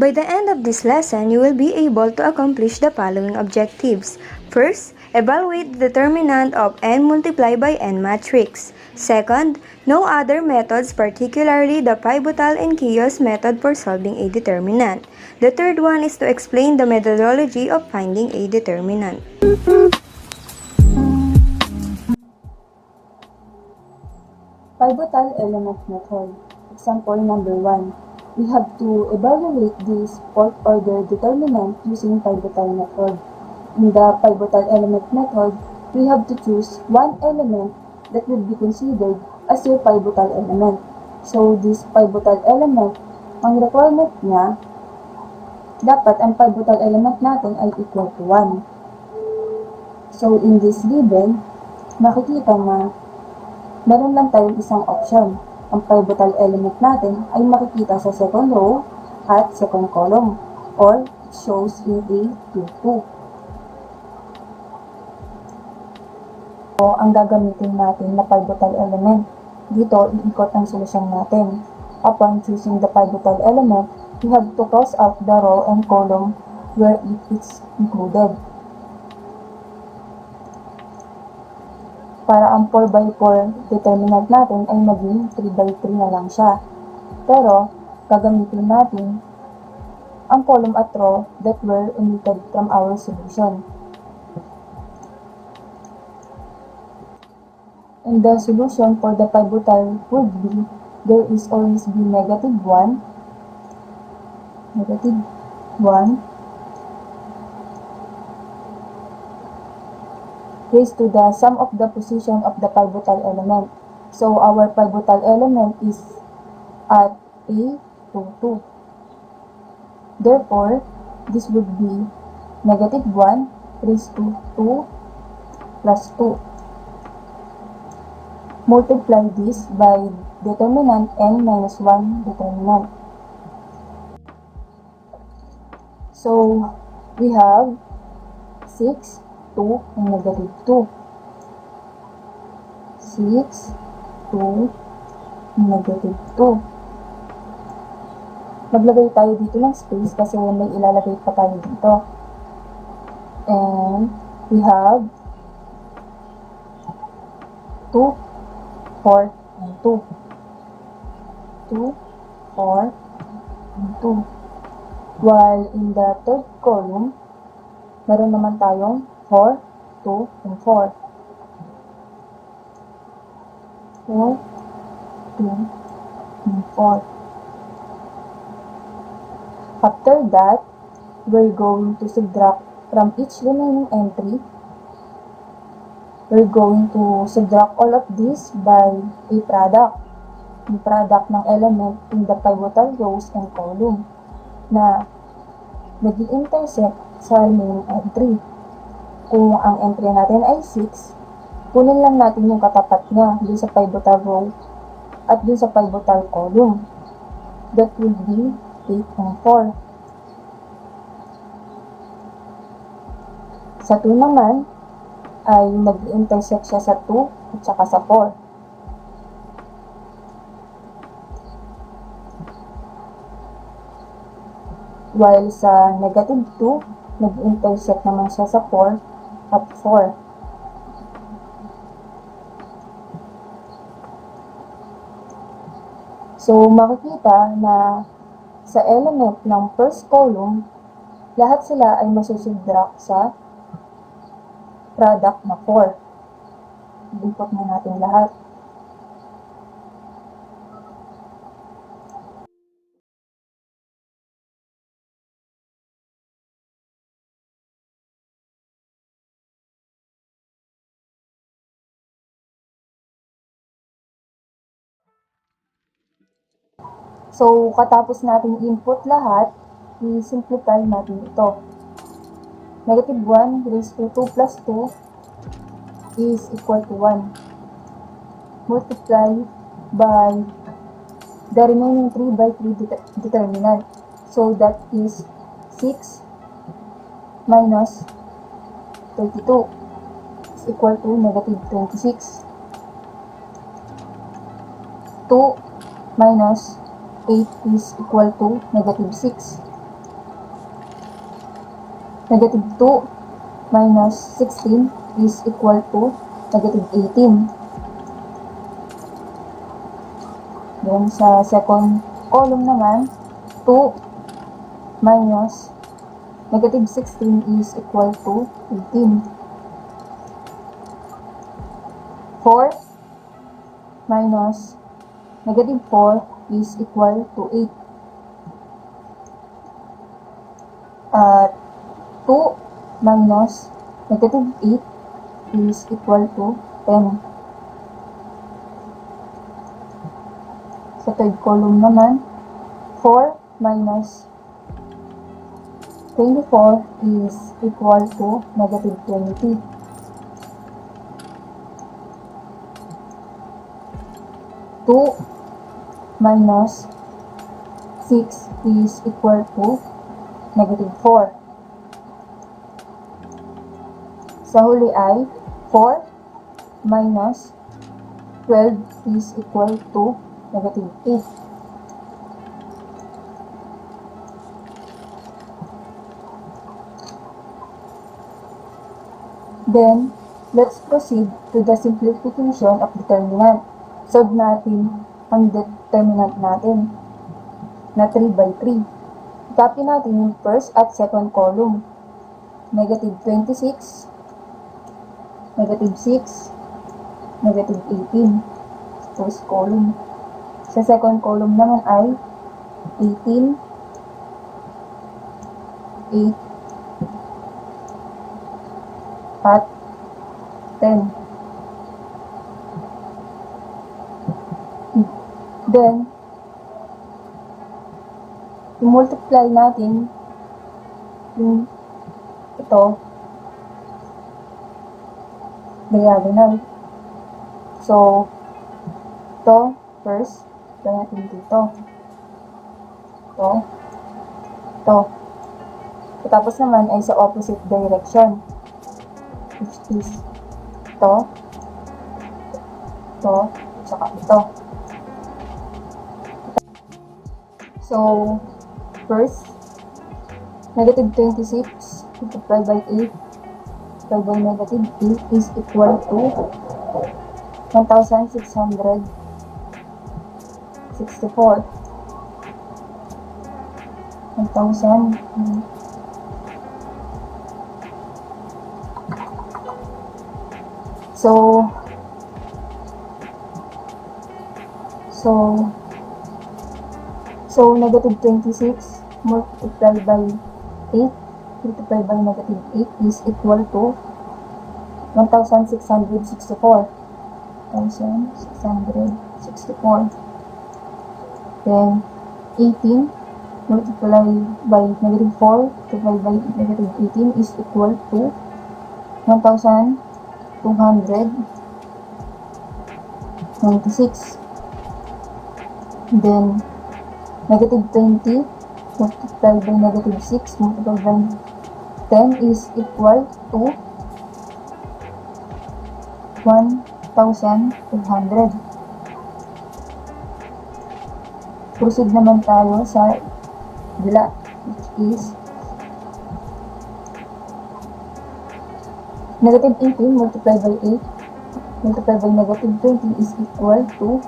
By the end of this lesson, you will be able to accomplish the following objectives. First, evaluate the determinant of n multiplied by n matrix. Second, know other methods, particularly the pivotal and chaos method for solving a determinant. The third one is to explain the methodology of finding a determinant. Pivotal element method. Example number 1. We have to evaluate this fourth-order determinant using pivotal method. In the pivotal element method, we have to choose one element that will be considered as your pivotal element. So, this pivotal element, ang requirement niya, dapat ang pivotal element natin ay equal to 1. So, in this given, makikita na meron lang tayong isang option. Ang pivotal element natin ay makikita sa second row at second column, or it shows in A22. So, ang gagamitin natin na pivotal element, dito iikot ang solusyon natin. Upon choosing the pivotal element, we have to cross out the row and column where it is included. Para ang 4x4 determinant natin ay maging 3x3 na lang siya. Pero, gagamitin natin ang column at row that were omitted from our solution. And the solution for the pivotal would be, there is always be negative 1, raised to the sum of the position of the pivotal element. So, our pivotal element is at A22. Therefore, this would be negative 1 raised to 2 plus 2. Multiply this by determinant n minus 1 determinant. So, we have 6, 2, and negative 2. 6, 2, and negative 2. Maglagay tayo dito ng space kasi may ilalagay pa tayo dito. And we have 2, 4, and 2. 2, 4, and 2. While in the third column, meron naman tayong 4, 2, and 4. 4, 2, and 4. After that, we're going to subtract from each remaining entry. We're going to subtract all of this by a product. Yung product ng element in the pivotal rows and column na nag-intersect sa remaining entry. Kung ang entry natin ay 6, kunin lang natin yung katapat niya dun sa pivotal row at dun sa pivotal column. That will be 8 and 4. Sa 2 naman, ay nag-intersect siya sa 2 at saka sa 4. While sa negative 2, nag-intersect naman siya sa 4 at 4. So, makikita na sa element ng first column, lahat sila ay masusubtract sa product na 4. Input na natin lahat. So, katapos natin input lahat, i-simplify natin ito. Negative 1 raised to 2 plus 2 is equal to 1. Multiply by the remaining 3 by 3 determinant. So, that is 6 minus 32 is equal to negative 26. 2 minus 8 is equal to negative 6. Negative 2 minus 16 is equal to negative 18. Then sa second column naman, 2 minus negative 16 is equal to 18. 4 minus negative 4 is equal to 8. 2 minus negative 8 is equal to 10. Sa third column naman, 4 minus 24 is equal to negative 20. 2 minus 6 is equal to negative 4. Sa huli ay 4 minus 12 is equal to negative 8. Then, let's proceed to the simplification of determinant. Solve natin ang determinant natin na 3 by 3. Copy natin yung first at second column. Negative 26, negative 6, negative 18. First column. Sa second column naman ay 18, 8, at 10. Then, i-multiply natin yung ito diagonal. So, ito first, gawin natin dito. Ito. Tapos naman ay sa opposite direction, which is ito, saka ito. So, first, negative 26 multiplied by 8 multiplied by negative 8 is equal to 1,664. So negative 26 multiplied by 8 multiplied by negative 8 is equal to 1,664. 1,664. Then 18 multiplied by negative 4 multiplied by negative 18 is equal to 1,296. Then negative 20 multiplied by negative 6 multiplied by 10 is equal to 1,200. Proceed naman tayo sa bila, which is negative 18 multiplied by 8 multiplied by negative 20 is equal to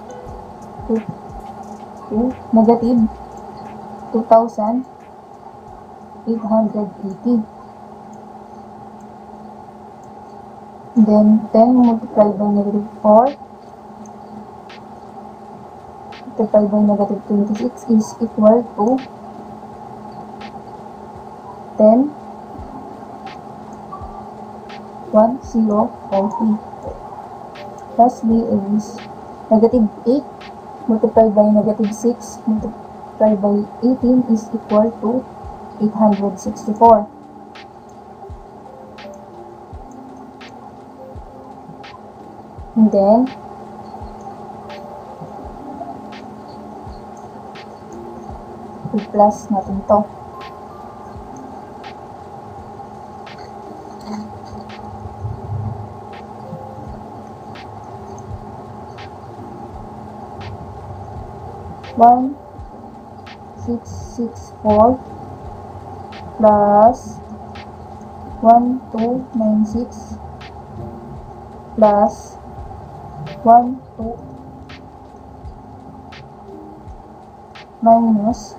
negative 2,880. Then 10 multiplied by negative 4 multiplied by negative 26 is equal to 10, 1040. Lastly is negative 8 multiplied by negative 6 multiplied by 18 is equal to 864. And then i-plus natin to. 1664 plus 1296 plus 12 minus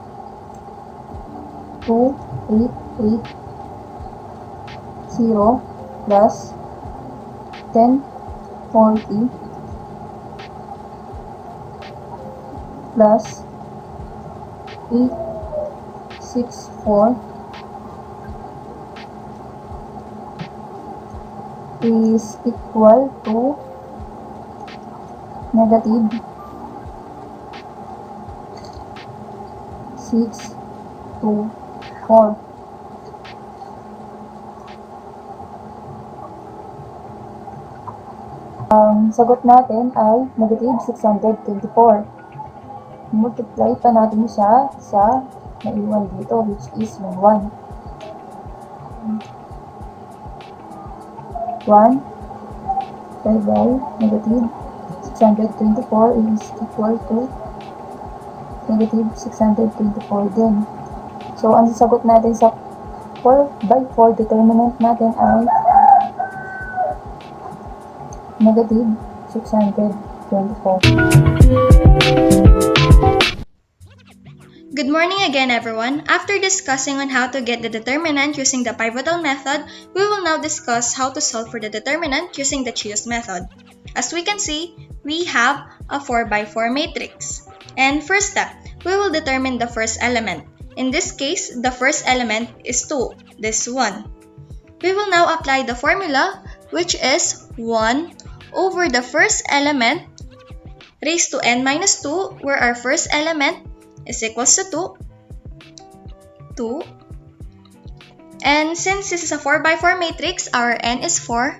2880 plus 1040 plus 864 is equal to negative 624. Ang sagot natin ay negative 624. Multiply pa natin siya sa naiwan dito, which is yung 1. 1 divided by negative 624 is equal to negative 624 din. So, ang sasagot natin sa 4/4 determinant natin ay negative 624. Good morning again, everyone. After discussing on how to get the determinant using the pivotal method, we will now discuss how to solve for the determinant using the Chios method. As we can see, we have a 4x4 matrix. And first step, we will determine the first element. In this case, the first element is 2, this 1. We will now apply the formula, which is 1 over the first element raised to n minus 2, where our first element is equals to 2. And since this is a 4x4 matrix, our n is 4.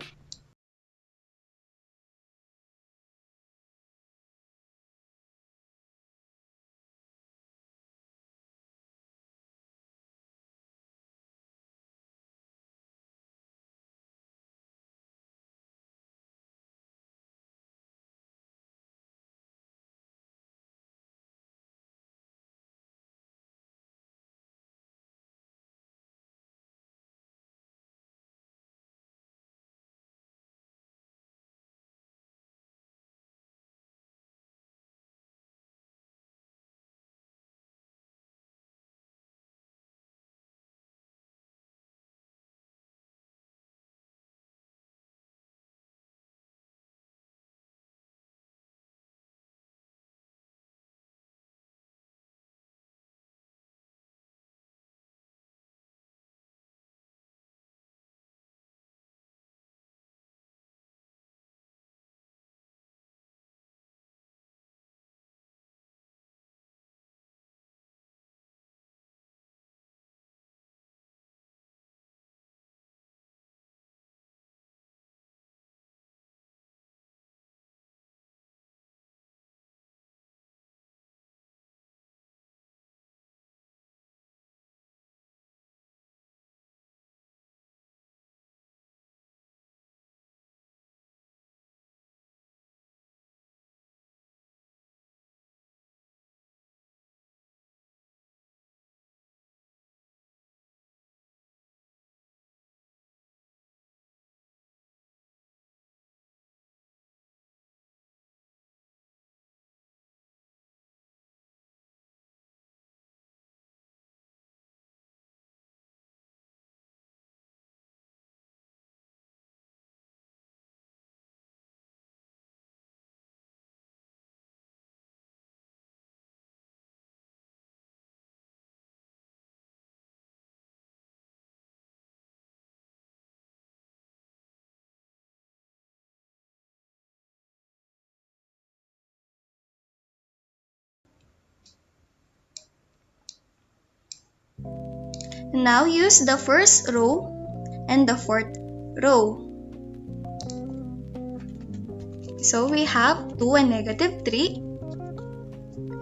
Now use the first row and the fourth row. So we have 2 and negative 3,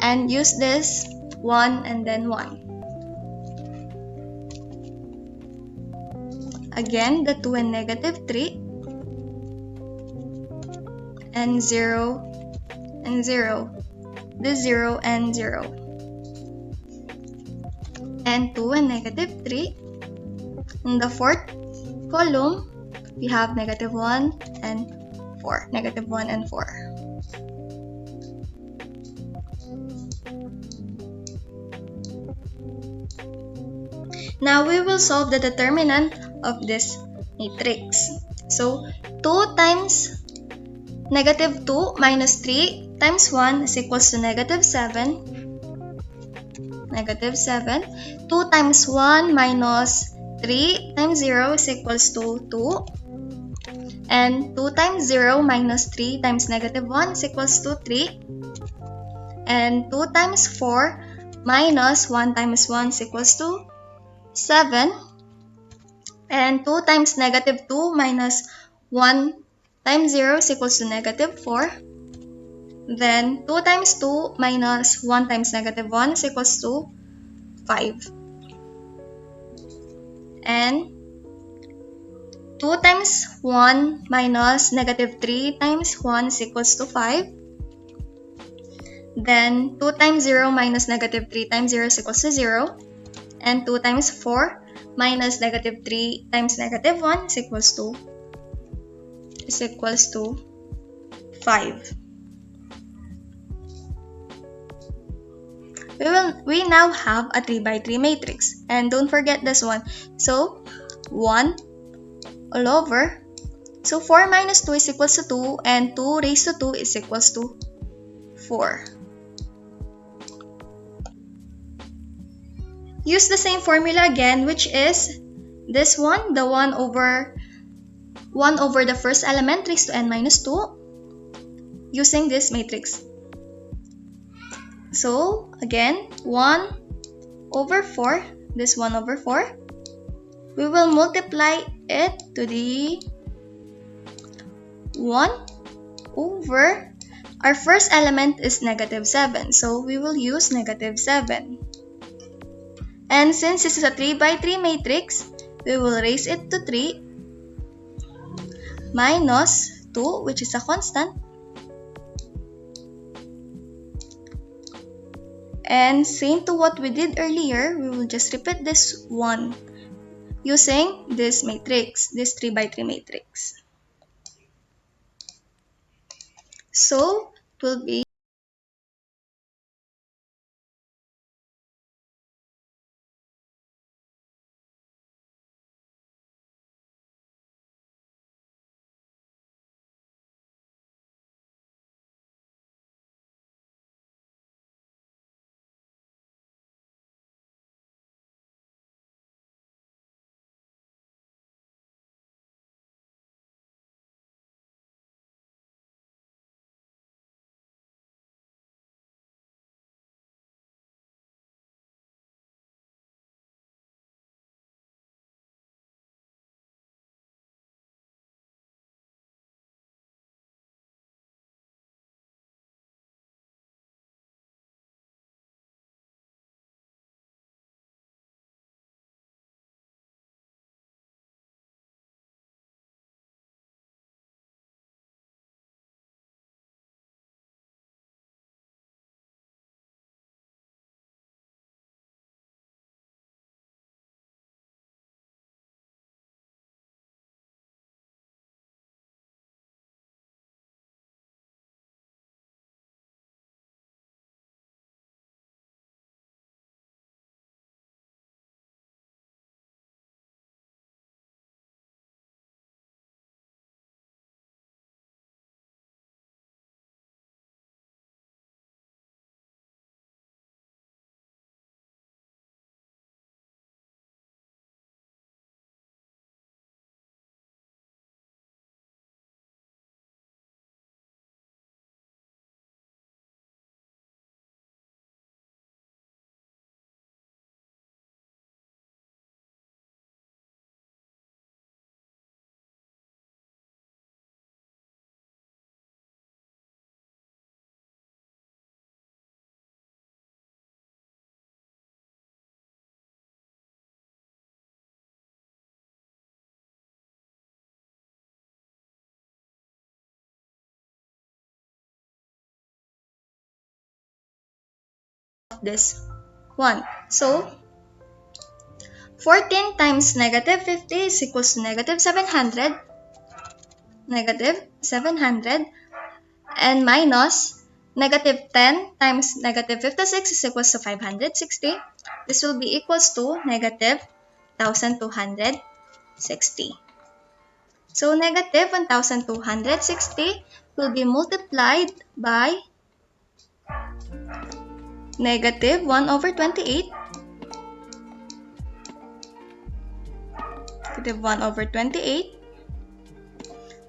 and use this 1 and then 1. Again, the 2 and negative 3, and 0 and 0. this 0 and 0. And 2 and negative 3. In the fourth column, we have negative 1 and 4. Negative 1 and 4. Now we will solve the determinant of this matrix. So 2 times negative 2 minus 3 times 1 is equals to negative 7. Negative 7. 2 times 1 minus 3 times 0 is equals to 2. And 2 times 0 minus 3 times negative 1 is equals to 3. And 2 times 4 minus 1 times 1 is equals to 7. And 2 times negative 2 minus 1 times 0 is equals to negative 4. Then 2 times 2 minus 1 times negative 1 is equals to 5. And 2 times 1 minus negative 3 times 1 is equals to 5. Then 2 times 0 minus negative 3 times 0 is equals to 0. And 2 times 4 minus negative 3 times negative 1 is equals to 5. We now have a 3 by 3 matrix. And don't forget this one. So 1 all over. So 4 minus 2 is equals to 2, and 2 raised to 2 is equals to 4. Use the same formula again, which is this one, the 1 over the first element raised to n minus 2, using this matrix. So again, 1 over 4, this 1 over 4, we will multiply it to the 1 over, our first element is negative 7, so we will use negative 7. And since this is a 3 by 3 matrix, we will raise it to 3 minus 2, which is a constant. And same to what we did earlier, we will just repeat this 1 using this matrix, this 3 by 3 matrix. So it will be this one. So, 14 times negative 50 is equals to negative 700, and minus negative 10 times negative 56 is equals to 560. This will be equals to negative 1,260. So, negative 1,260 will be multiplied by negative 1 over 28. Negative 1 over 28.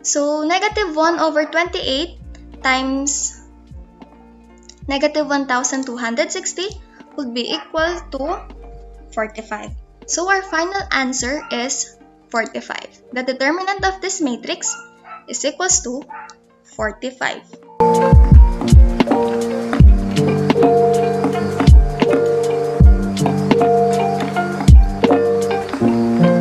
So, negative 1 over 28 times negative 1,260 would be equal to 45. So, our final answer is 45. The determinant of this matrix is equals to 45.